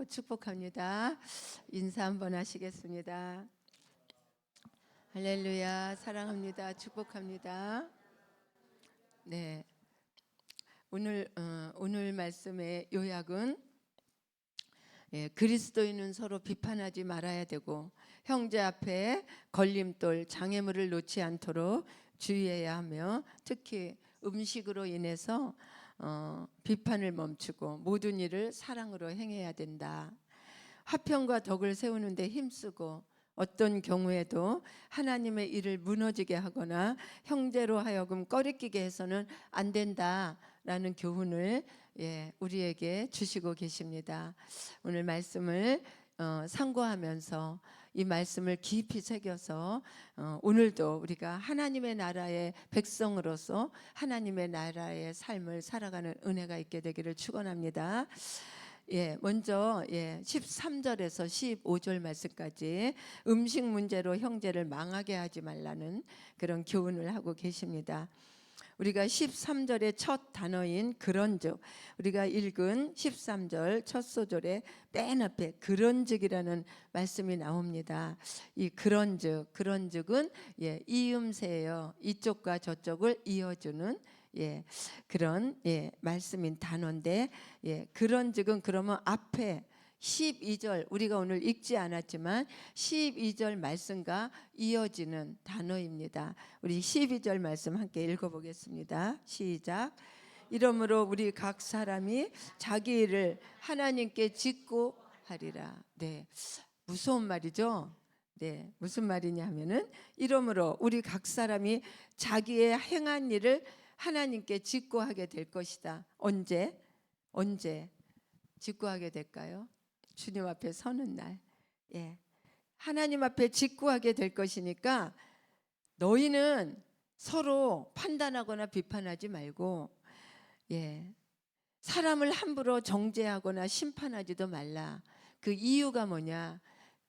축복합니다. 인사 한번 하시겠습니다. 할렐루야, 사랑합니다. 축복합니다. 네, 오늘 말씀의 요약은 그리스도인은 서로 비판하지 말아야 되고 형제 앞에 걸림돌, 장애물을 놓지 않도록 주의해야 하며 특히 음식으로 인해서 비판을 멈추고 모든 일을 사랑으로 행해야 된다. 화평과 덕을 세우는 데 힘쓰고 어떤 경우에도 하나님의 일을 무너지게 하거나 형제로 하여금 꺼리끼게 해서는 안 된다라는 교훈을 우리에게 주시고 계십니다. 오늘 말씀을 상고하면서 이 말씀을 깊이 새겨서 오늘도 우리가 하나님의 나라의 백성으로서 하나님의 나라의 삶을 살아가는 은혜가 있게 되기를 축원합니다. 먼저 13절에서 15절 말씀까지 음식 문제로 형제를 망하게 하지 말라는 그런 교훈을 하고 계십니다. 우리가 13절의 첫 단어인 그런즉, 우리가 읽은 13절 첫 소절에 맨 앞에 그런즉이라는 말씀이 나옵니다. 이 그런즉은 이음새예요. 이쪽과 저쪽을 이어주는 그런 말씀인 단어인데, 그런즉은 그러면 앞에 12절 우리가 오늘 읽지 않았지만 12절 말씀과 이어지는 단어입니다. 우리 12절 말씀 함께 읽어보겠습니다. 시작. 이러므로 우리 각 사람이 자기 일을 하나님께 짓고 하리라. 네, 무서운 말이죠. 네, 무슨 말이냐 하면은 이러므로 우리 각 사람이 자기의 행한 일을 하나님께 직고하게 될 것이다. 언제 직고하게 될까요? 주님 앞에 서는 날. 하나님 앞에 직고하게 될 것이니까 너희는 서로 판단하거나 비판하지 말고 사람을 함부로 정죄하거나 심판하지도 말라. 그 이유가 뭐냐?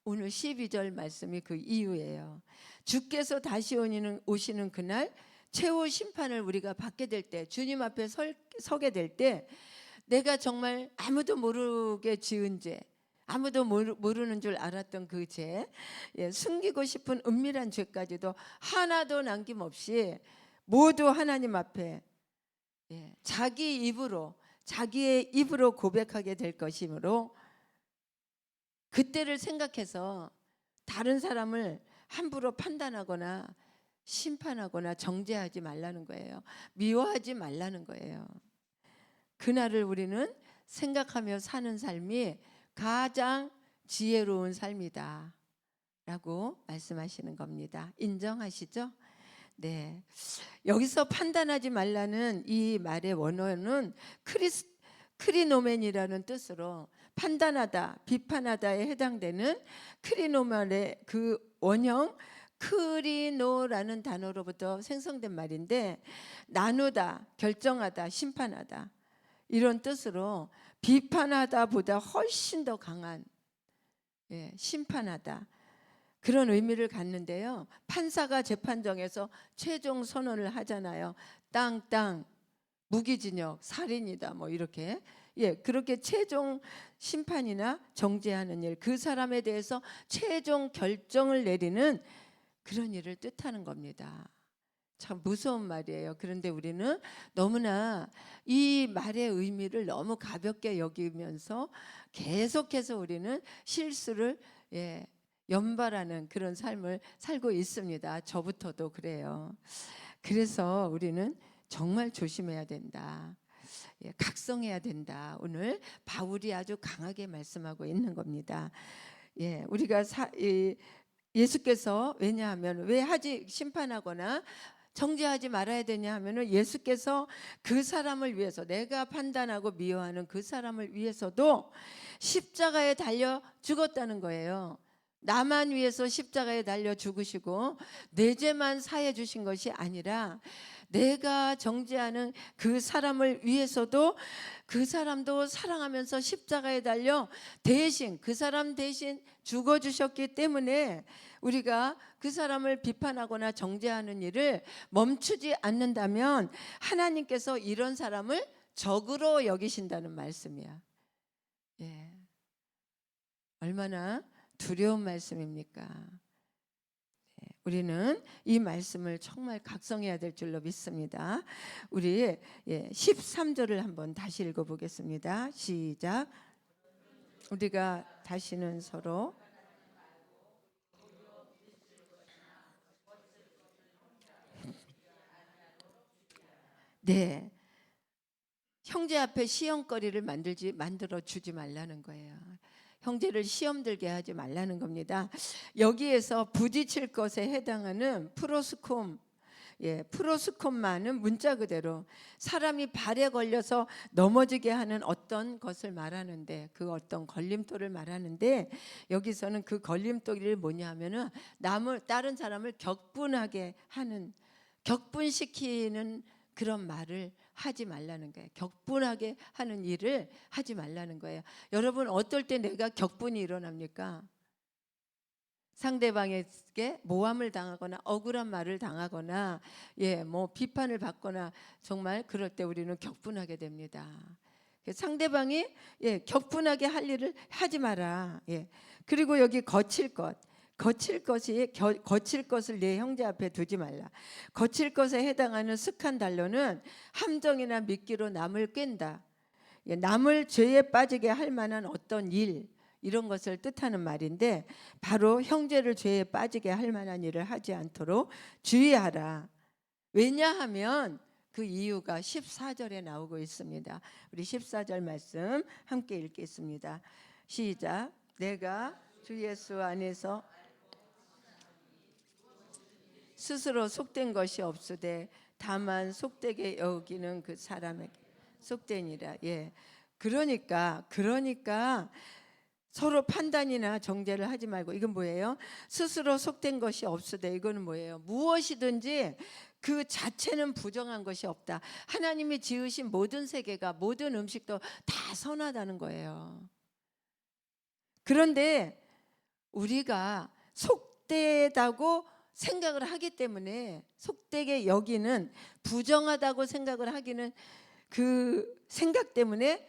오늘 12절 말씀이 그 이유예요. 주께서 다시 오시는 그날 최후 심판을 우리가 받게 될 때, 주님 앞에 서게 될 때, 내가 정말 아무도 모르게 지은 죄, 아무도 모르는 줄 알았던 그 죄, 숨기고 싶은 은밀한 죄까지도 하나도 남김없이 모두 하나님 앞에 자기의 입으로 고백하게 될 것이므로, 그때를 생각해서 다른 사람을 함부로 판단하거나 심판하거나 정죄하지 말라는 거예요. 미워하지 말라는 거예요. 그날을 우리는 생각하며 사는 삶이 가장 지혜로운 삶이다 라고 말씀하시는 겁니다. 인정하시죠? 네. 여기서 판단하지 말라는 이 말의 원어는 크리노멘이라는 뜻으로 판단하다, 비판하다에 해당되는 크리노멘의 그 원형 크리노라는 단어로부터 생성된 말인데, 나누다, 결정하다, 심판하다 이런 뜻으로 비판하다보다 훨씬 더 강한 심판하다 그런 의미를 갖는데요. 판사가 재판정에서 최종 선언을 하잖아요. 땅, 무기징역, 살인이다 뭐 이렇게 그렇게 최종 심판이나 정죄하는 일, 그 사람에 대해서 최종 결정을 내리는 그런 일을 뜻하는 겁니다. 참 무서운 말이에요. 그런데 우리는 너무나 이 말의 의미를 너무 가볍게 여기면서 계속해서 우리는 실수를 연발하는 그런 삶을 살고 있습니다. 저부터도 그래요. 그래서 우리는 정말 조심해야 된다. 각성해야 된다. 오늘 바울이 아주 강하게 말씀하고 있는 겁니다. 우리가 예수께서, 왜냐하면 왜 심판하거나 정죄하지 말아야 되냐 하면은 예수께서 그 사람을 위해서, 내가 판단하고 미워하는 그 사람을 위해서도 십자가에 달려 죽었다는 거예요. 나만 위해서 십자가에 달려 죽으시고 내 죄만 사해 주신 것이 아니라 내가 정죄하는 그 사람을 위해서도 그 사람도 사랑하면서 십자가에 달려 그 사람 대신 죽어주셨기 때문에 우리가 그 사람을 비판하거나 정죄하는 일을 멈추지 않는다면 하나님께서 이런 사람을 적으로 여기신다는 말씀이야. 얼마나 두려운 말씀입니까? 우리는 이 말씀을 정말 각성해야 될 줄로 믿습니다. 우리 13절을 한번 다시 읽어보겠습니다. 시작. 우리가 다시는 서로 네, 형제 앞에 시험거리를 만들어 주지 말라는 거예요. 형제를 시험 들게 하지 말라는 겁니다. 여기에서 부딪힐 것에 해당하는 프로스콤, 프로스콤만은 문자 그대로 사람이 발에 걸려서 넘어지게 하는 어떤 것을 말하는데, 그 어떤 걸림돌을 말하는데, 여기서는 그 걸림돌이 뭐냐면은 다른 사람을 격분하게 하는, 격분시키는 그런 말을 하지 말라는 거예요. 격분하게 하는 일을 하지 말라는 거예요. 여러분, 어떨 때 내가 격분이 일어납니까? 상대방에게 모함을 당하거나 억울한 말을 당하거나 뭐 비판을 받거나 정말 그럴 때 우리는 격분하게 됩니다. 상대방이 격분하게 할 일을 하지 마라. 그리고 여기 거칠 것을 내 형제 앞에 두지 말라. 거칠 것에 해당하는 습한 단어는 함정이나 미끼로 남을 깬다. 남을 죄에 빠지게 할 만한 어떤 일, 이런 것을 뜻하는 말인데, 바로 형제를 죄에 빠지게 할 만한 일을 하지 않도록 주의하라. 왜냐하면 그 이유가 14절에 나오고 있습니다. 우리 14절 말씀 함께 읽겠습니다. 시작. 내가 주 예수 안에서 스스로 속된 것이 없으되 다만 속되게 여기는 그 사람에게 속되니라. 그러니까 서로 판단이나 정죄를 하지 말고, 이건 뭐예요? 스스로 속된 것이 없으되, 이거는 뭐예요? 무엇이든지 그 자체는 부정한 것이 없다. 하나님이 지으신 모든 세계가, 모든 음식도 다 선하다는 거예요. 그런데 우리가 속되다고 생각을 하기 때문에, 속되게 여기는, 부정하다고 생각을 하기는 그 생각 때문에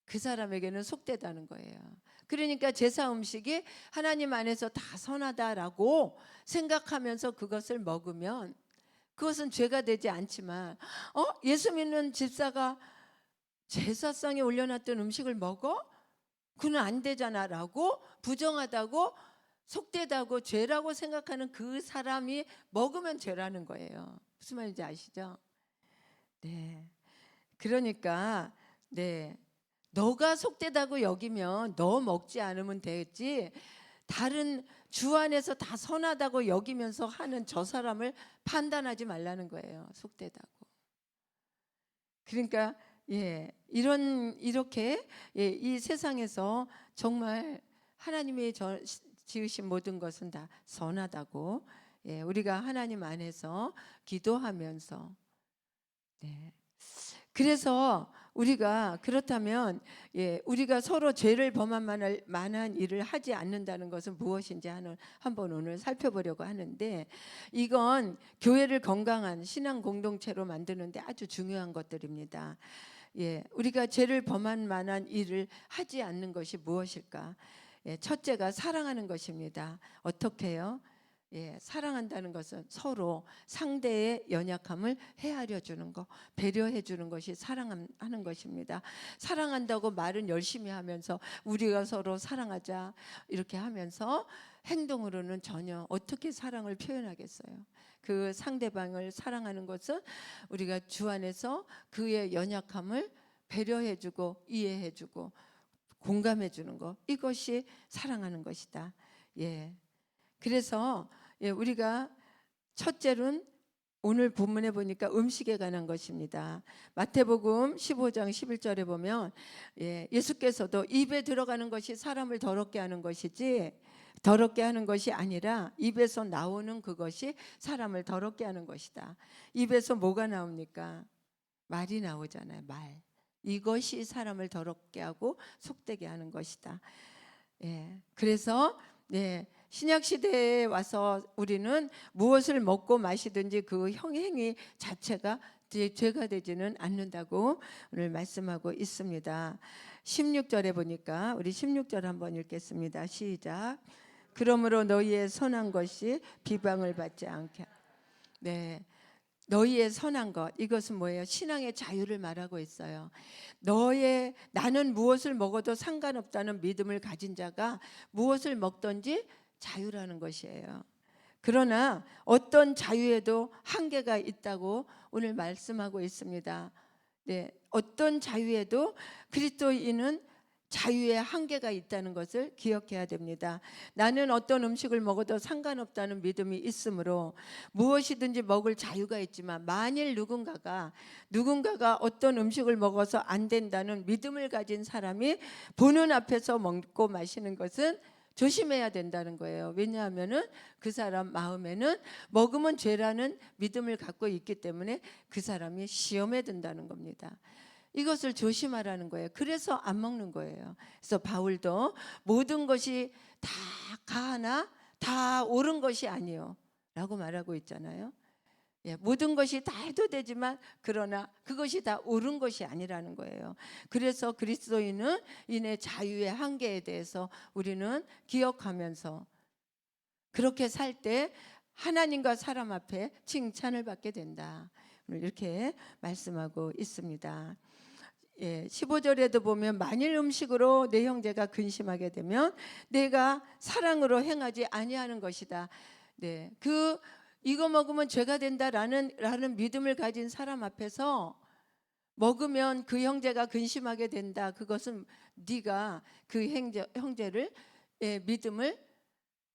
그 사람에게는 속되다는 거예요. 그러니까 제사 음식이 하나님 안에서 다 선하다라고 생각하면서 그것을 먹으면 그것은 죄가 되지 않지만, 예수 믿는 집사가 제사상에 올려놨던 음식을 먹어? 그는 안 되잖아 라고, 부정하다고, 속되다고, 죄라고 생각하는 그 사람이 먹으면 죄라는 거예요. 무슨 말인지 아시죠? 네. 그러니까 너가 속되다고 여기면 너 먹지 않으면 되지, 다른 주 안에서 다 선하다고 여기면서 하는 저 사람을 판단하지 말라는 거예요. 속되다고. 그러니까 이렇게 이 세상에서 정말 하나님이 지으신 모든 것은 다 선하다고, 우리가 하나님 안에서 기도하면서, 그래서 우리가 그렇다면 우리가 서로 죄를 범할 만한 일을 하지 않는다는 것은 무엇인지 한번 오늘 살펴보려고 하는데, 이건 교회를 건강한 신앙 공동체로 만드는데 아주 중요한 것들입니다. 우리가 죄를 범할 만한 일을 하지 않는 것이 무엇일까? 첫째가 사랑하는 것입니다. 어떻게 해요? 사랑한다는 것은 서로 상대의 연약함을 헤아려 주는 것, 배려해 주는 것이 사랑하는 것입니다. 사랑한다고 말은 열심히 하면서 우리가 서로 사랑하자 이렇게 하면서 행동으로는 전혀 어떻게 사랑을 표현하겠어요? 그 상대방을 사랑하는 것은 우리가 주 안에서 그의 연약함을 배려해 주고 이해해 주고 공감해 주는 것, 이것이 사랑하는 것이다. 그래서 우리가 첫째로는 오늘 본문에 보니까 음식에 관한 것입니다. 마태복음 15장 11절에 보면 예수께서도 입에 들어가는 것이 사람을 더럽게 하는 것이지 더럽게 하는 것이 아니라 입에서 나오는 그것이 사람을 더럽게 하는 것이다. 입에서 뭐가 나옵니까? 말이 나오잖아요. 말. 이것이 사람을 더럽게 하고 속되게 하는 것이다. 그래서 신약 시대에 와서 우리는 무엇을 먹고 마시든지 그 행위 자체가 죄가 되지는 않는다고 오늘 말씀하고 있습니다. 16절에 보니까 우리 16절 한번 읽겠습니다. 시작. 그러므로 너희의 선한 것이 비방을 받지 않게. 네. 너희의 선한 것, 이것은 뭐예요? 신앙의 자유를 말하고 있어요. 나는 무엇을 먹어도 상관없다는 믿음을 가진 자가 무엇을 먹든지 자유라는 것이에요. 그러나 어떤 자유에도 한계가 있다고 오늘 말씀하고 있습니다. 네, 어떤 자유에도 그리스도인은 자유의 한계가 있다는 것을 기억해야 됩니다. 나는 어떤 음식을 먹어도 상관없다는 믿음이 있으므로 무엇이든지 먹을 자유가 있지만, 만일 누군가가 어떤 음식을 먹어서 안 된다는 믿음을 가진 사람이 보는 앞에서 먹고 마시는 것은 조심해야 된다는 거예요. 왜냐하면은 그 사람 마음에는 먹으면 죄라는 믿음을 갖고 있기 때문에 그 사람이 시험에 든다는 겁니다. 이것을 조심하라는 거예요. 그래서 안 먹는 거예요. 그래서 바울도 모든 것이 다 가하나 다 옳은 것이 아니요 라고 말하고 있잖아요. 예, 모든 것이 다 해도 되지만 그러나 그것이 다 옳은 것이 아니라는 거예요. 그래서 그리스도인은 인의 자유의 한계에 대해서 우리는 기억하면서 그렇게 살 때 하나님과 사람 앞에 칭찬을 받게 된다. 이렇게 말씀하고 있습니다. 예, 15절에도 보면 만일 음식으로 내 형제가 근심하게 되면 내가 사랑으로 행하지 아니하는 것이다. 네, 이거 먹으면 죄가 된다라는 믿음을 가진 사람 앞에서 먹으면 그 형제가 근심하게 된다. 그것은 네가 그 형제를 믿음을,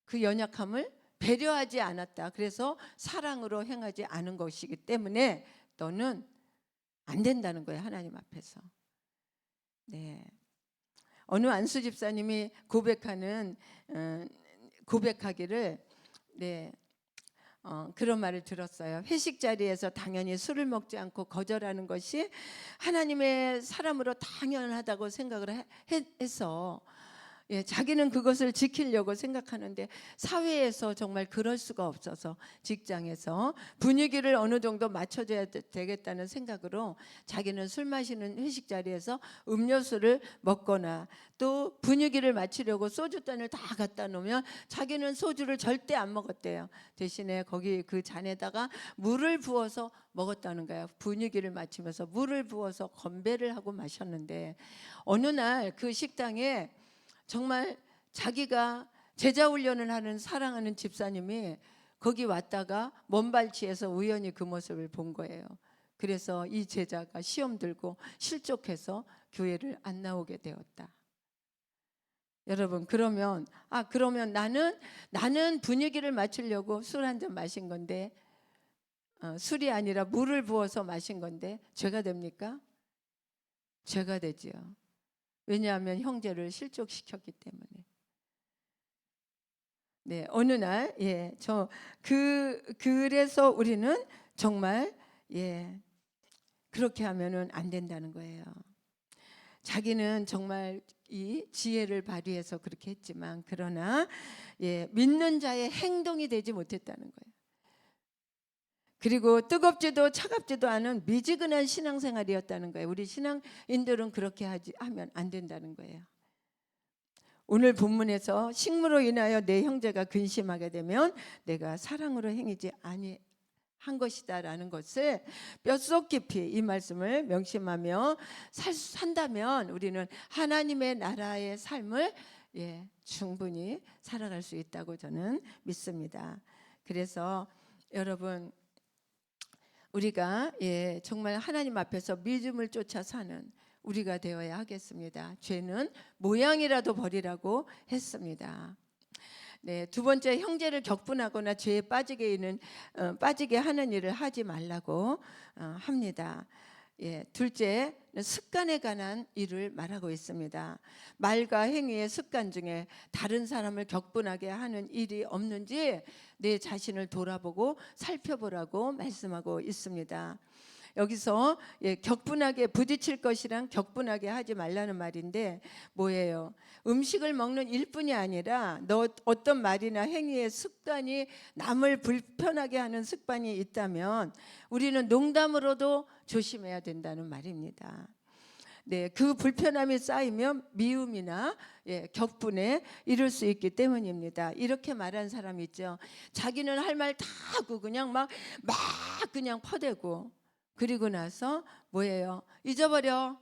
그 연약함을 배려하지 않았다. 그래서 사랑으로 행하지 않은 것이기 때문에 너는 안 된다는 거예요, 하나님 앞에서. 네. 어느 안수 집사님이 고백하기를 네. 그런 말을 들었어요. 회식 자리에서 당연히 술을 먹지 않고 거절하는 것이 하나님의 사람으로 당연하다고 생각을 해서 예, 자기는 그것을 지키려고 생각하는데 사회에서 정말 그럴 수가 없어서 직장에서 분위기를 어느 정도 맞춰줘야 되겠다는 생각으로 자기는 술 마시는 회식 자리에서 음료수를 먹거나 또 분위기를 맞추려고 소주잔을 다 갖다 놓으면 자기는 소주를 절대 안 먹었대요. 대신에 거기 그 잔에다가 물을 부어서 먹었다는 거예요. 분위기를 맞추면서 물을 부어서 건배를 하고 마셨는데 어느 날 그 식당에 정말 자기가 제자 훈련을 하는 사랑하는 집사님이 거기 왔다가 먼발치에서 우연히 그 모습을 본 거예요. 그래서 이 제자가 시험 들고 실족해서 교회를 안 나오게 되었다. 여러분, 그러면 나는 분위기를 맞추려고 술 한 잔 마신 건데 술이 아니라 물을 부어서 마신 건데 죄가 됩니까? 죄가 되지요. 왜냐하면 형제를 실족시켰기 때문에. 네, 어느 날 그래서 우리는 정말 그렇게 하면은 안 된다는 거예요. 자기는 정말 이 지혜를 발휘해서 그렇게 했지만 그러나 믿는 자의 행동이 되지 못했다는 거예요. 그리고 뜨겁지도 차갑지도 않은 미지근한 신앙생활이었다는 거예요. 우리 신앙인들은 그렇게 하면 안 된다는 거예요. 오늘 본문에서 식물로 인하여 내 형제가 근심하게 되면 내가 사랑으로 행하지 아니한 것이다라는 것을 뼛속 깊이 이 말씀을 명심하며 산다면 우리는 하나님의 나라의 삶을 충분히 살아갈 수 있다고 저는 믿습니다. 그래서 여러분, 우리가 정말 하나님 앞에서 믿음을 쫓아 사는 우리가 되어야 하겠습니다. 죄는 모양이라도 버리라고 했습니다. 네, 두 번째, 형제를 격분하거나 죄에 빠지게 하는 일을 하지 말라고 합니다. 둘째, 습관에 관한 일을 말하고 있습니다. 말과 행위의 습관 중에 다른 사람을 격분하게 하는 일이 없는지 내 자신을 돌아보고 살펴보라고 말씀하고 있습니다. 여기서 격분하게 부딪힐 것이랑 격분하게 하지 말라는 말인데 뭐예요? 음식을 먹는 일뿐이 아니라 너 어떤 말이나 행위의 습관이 남을 불편하게 하는 습관이 있다면 우리는 농담으로도 조심해야 된다는 말입니다. 네, 그 불편함이 쌓이면 미움이나 격분에 이를 수 있기 때문입니다. 이렇게 말한 사람 있죠. 자기는 할 말 다 하고 그냥 막 그냥 퍼대고 그리고 나서 뭐예요? 잊어버려.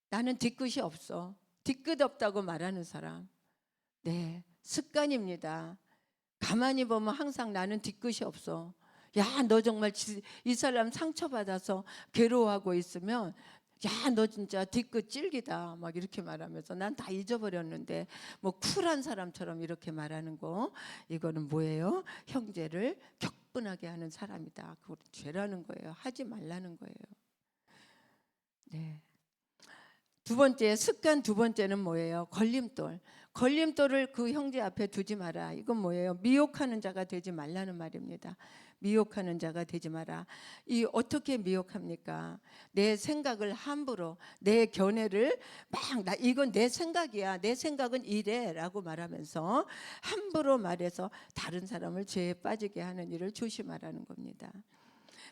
나는 뒤끝이 없어. 뒤끝 없다고 말하는 사람. 네, 습관입니다. 가만히 보면 항상 나는 뒤끝이 없어. 야, 너 정말 이 사람 상처받아서 괴로워하고 있으면 야, 너 진짜 뒤끝 찔기다. 막 이렇게 말하면서 난 다 잊어버렸는데 뭐 쿨한 사람처럼 이렇게 말하는 거 이거는 뭐예요? 형제를 격분하게 하는 사람이다. 그거 죄라는 거예요. 하지 말라는 거예요. 네. 두 번째 습관 두 번째는 뭐예요? 걸림돌. 걸림돌을 그 형제 앞에 두지 마라. 이건 뭐예요? 미혹하는 자가 되지 말라는 말입니다. 미혹하는 자가 되지 마라. 이 어떻게 미혹합니까? 내 생각을 함부로 내 견해를 이건 내 생각이야. 내 생각은 이래라고 말하면서 함부로 말해서 다른 사람을 죄에 빠지게 하는 일을 조심하라는 겁니다.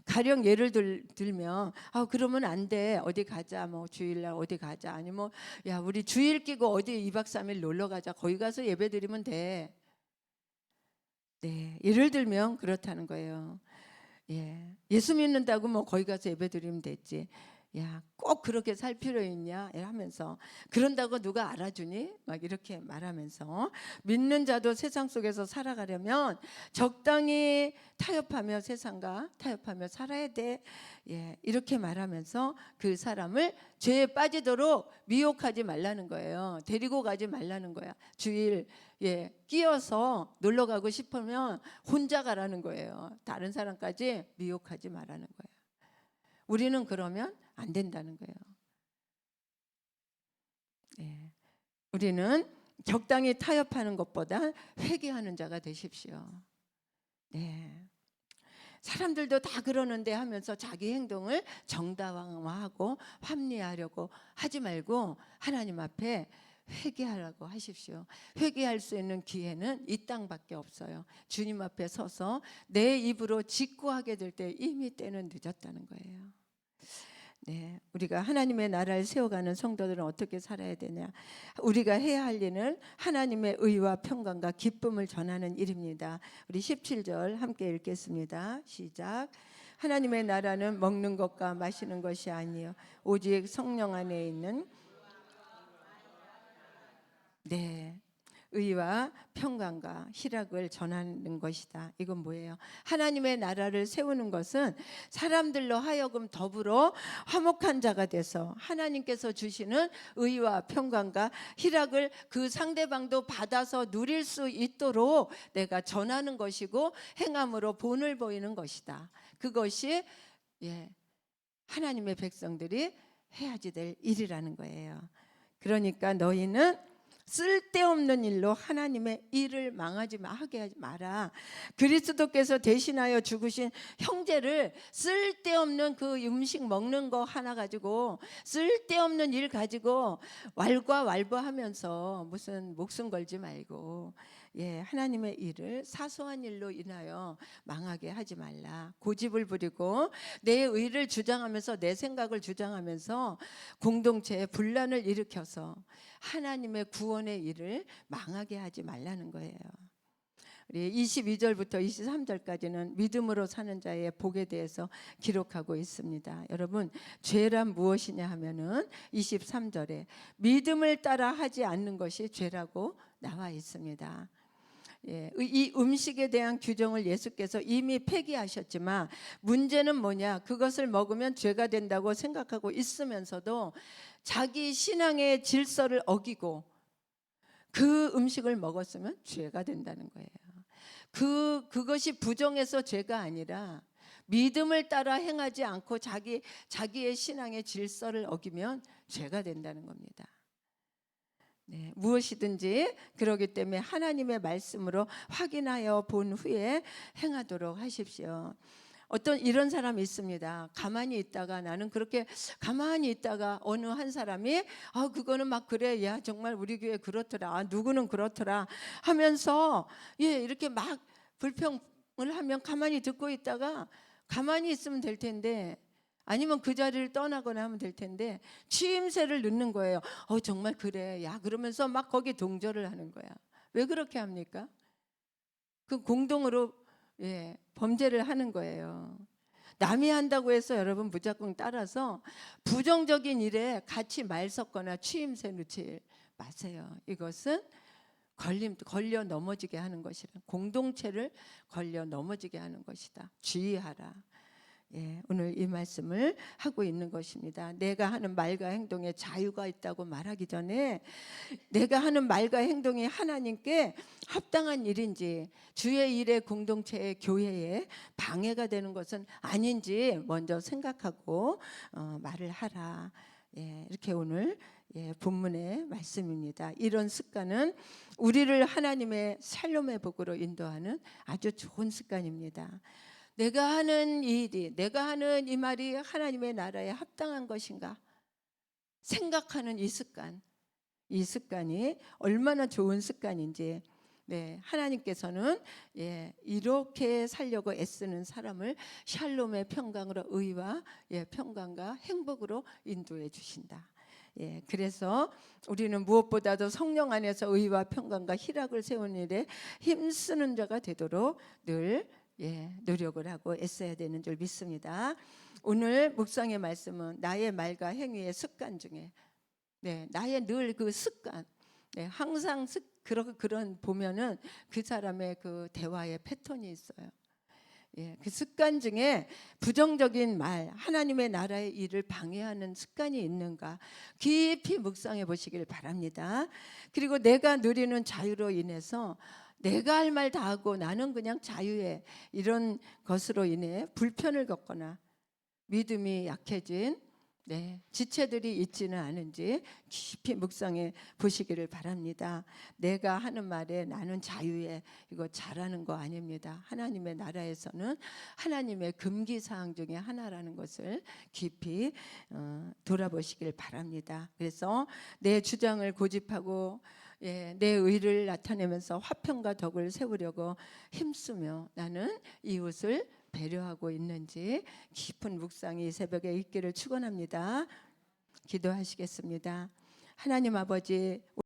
가령 예를 들면 그러면 안 돼. 어디 가자. 뭐 주일날 어디 가자. 아니 뭐 야 우리 주일 끼고 어디 2박 3일 놀러 가자. 거기 가서 예배 드리면 돼. 네, 예를 들면 그렇다는 거예요. 예수 믿는다고 뭐 거기 가서 예배 드리면 됐지. 야, 꼭 그렇게 살 필요 있냐? 하면서 그런다고 누가 알아주니? 막 이렇게 말하면서 믿는 자도 세상 속에서 살아가려면 적당히 타협하며 세상과 타협하며 살아야 돼. 이렇게 말하면서 그 사람을 죄에 빠지도록 미혹하지 말라는 거예요. 데리고 가지 말라는 거야. 주일 끼어서 놀러 가고 싶으면 혼자 가라는 거예요. 다른 사람까지 미혹하지 말라는 거예요. 우리는 그러면 안 된다는 거예요. 우리는 적당히 타협하는 것보다 회개하는 자가 되십시오. 사람들도 다 그러는데 하면서 자기 행동을 정당화하고 합리화하려고 하지 말고 하나님 앞에 회개하라고 하십시오. 회개할 수 있는 기회는 이 땅밖에 없어요. 주님 앞에 서서 내 입으로 직구하게 될 때 이미 때는 늦었다는 거예요. 우리가 하나님의 나라를 세워가는 성도들은 어떻게 살아야 되냐? 우리가 해야 할 일은 하나님의 의와 평강과 기쁨을 전하는 일입니다. 우리 17절 함께 읽겠습니다. 시작. 하나님의 나라는 먹는 것과 마시는 것이 아니요 오직 성령 안에 있는 의와 평강과 희락을 전하는 것이다. 이건 뭐예요? 하나님의 나라를 세우는 것은 사람들로 하여금 더불어 화목한 자가 돼서 하나님께서 주시는 의와 평강과 희락을 그 상대방도 받아서 누릴 수 있도록 내가 전하는 것이고 행함으로 본을 보이는 것이다. 그것이 하나님의 백성들이 해야지 될 일이라는 거예요. 그러니까 너희는 쓸데없는 일로 하나님의 일을 하게 하지 마라. 그리스도께서 대신하여 죽으신 형제를 쓸데없는 그 음식 먹는 거 하나 가지고 쓸데없는 일 가지고 왈가왈부하면서 무슨 목숨 걸지 말고 하나님의 일을 사소한 일로 인하여 망하게 하지 말라. 고집을 부리고 내 의를 주장하면서 내 생각을 주장하면서 공동체에 분란을 일으켜서 하나님의 구원의 일을 망하게 하지 말라는 거예요. 우리 22절부터 23절까지는 믿음으로 사는 자의 복에 대해서 기록하고 있습니다. 여러분, 죄란 무엇이냐 하면은 23절에 믿음을 따라 하지 않는 것이 죄라고 나와 있습니다. 이 음식에 대한 규정을 예수께서 이미 폐기하셨지만 문제는 뭐냐? 그것을 먹으면 죄가 된다고 생각하고 있으면서도 자기 신앙의 질서를 어기고 그 음식을 먹었으면 죄가 된다는 거예요. 그것이 부정해서 죄가 아니라 믿음을 따라 행하지 않고 자기의 신앙의 질서를 어기면 죄가 된다는 겁니다. 무엇이든지 그러기 때문에 하나님의 말씀으로 확인하여 본 후에 행하도록 하십시오. 어떤 이런 사람이 있습니다. 가만히 있다가 나는 그렇게 가만히 있다가 어느 한 사람이 그거는 막 그래. 야 정말 우리 교회 그렇더라. 누구는 그렇더라 하면서 이렇게 막 불평을 하면 가만히 듣고 있다가 가만히 있으면 될 텐데 아니면 그 자리를 떠나거나 하면 될 텐데 취임새를 넣는 거예요. 정말 그래. 야 그러면서 막 거기 동조를 하는 거야. 왜 그렇게 합니까? 그 공동으로 범죄를 하는 거예요. 남이 한다고 해서 여러분 무조건 따라서 부정적인 일에 같이 말 섞거나 취임새 넣지 마세요. 이것은 걸려 넘어지게 하는 것이라. 공동체를 걸려 넘어지게 하는 것이다. 주의하라. 오늘 이 말씀을 하고 있는 것입니다. 내가 하는 말과 행동에 자유가 있다고 말하기 전에 내가 하는 말과 행동이 하나님께 합당한 일인지 주의 일에 공동체의 교회에 방해가 되는 것은 아닌지 먼저 생각하고 말을 하라. 이렇게 오늘 본문의 말씀입니다. 이런 습관은 우리를 하나님의 샬롬의 복으로 인도하는 아주 좋은 습관입니다. 내가 하는 이 일이, 내가 하는 이 말이 하나님의 나라에 합당한 것인가 생각하는 이 습관이 얼마나 좋은 습관인지. 하나님께서는 이렇게 살려고 애쓰는 사람을 샬롬의 평강으로 의와 평강과 행복으로 인도해 주신다. 그래서 우리는 무엇보다도 성령 안에서 의와 평강과 희락을 세우는 일에 힘쓰는 자가 되도록 늘 노력을 하고 애써야 되는 줄 믿습니다. 오늘 묵상의 말씀은 나의 말과 행위의 습관 중에 나의 늘 그 습관, 항상 그런 보면은 그 사람의 그 대화의 패턴이 있어요. 그 습관 중에 부정적인 말, 하나님의 나라의 일을 방해하는 습관이 있는가 깊이 묵상해 보시길 바랍니다. 그리고 내가 누리는 자유로 인해서 내가 할 말 다 하고 나는 그냥 자유해, 이런 것으로 인해 불편을 겪거나 믿음이 약해진 지체들이 있지는 않은지 깊이 묵상해 보시기를 바랍니다. 내가 하는 말에 나는 자유해, 이거 잘하는 거 아닙니다. 하나님의 나라에서는 하나님의 금기사항 중에 하나라는 것을 깊이 돌아보시길 바랍니다. 그래서 내 주장을 고집하고 내 의를 나타내면서 화평과 덕을 세우려고 힘쓰며 나는 이웃을 배려하고 있는지 깊은 묵상이 이 새벽에 있기를 축원합니다. 기도하시겠습니다. 하나님 아버지,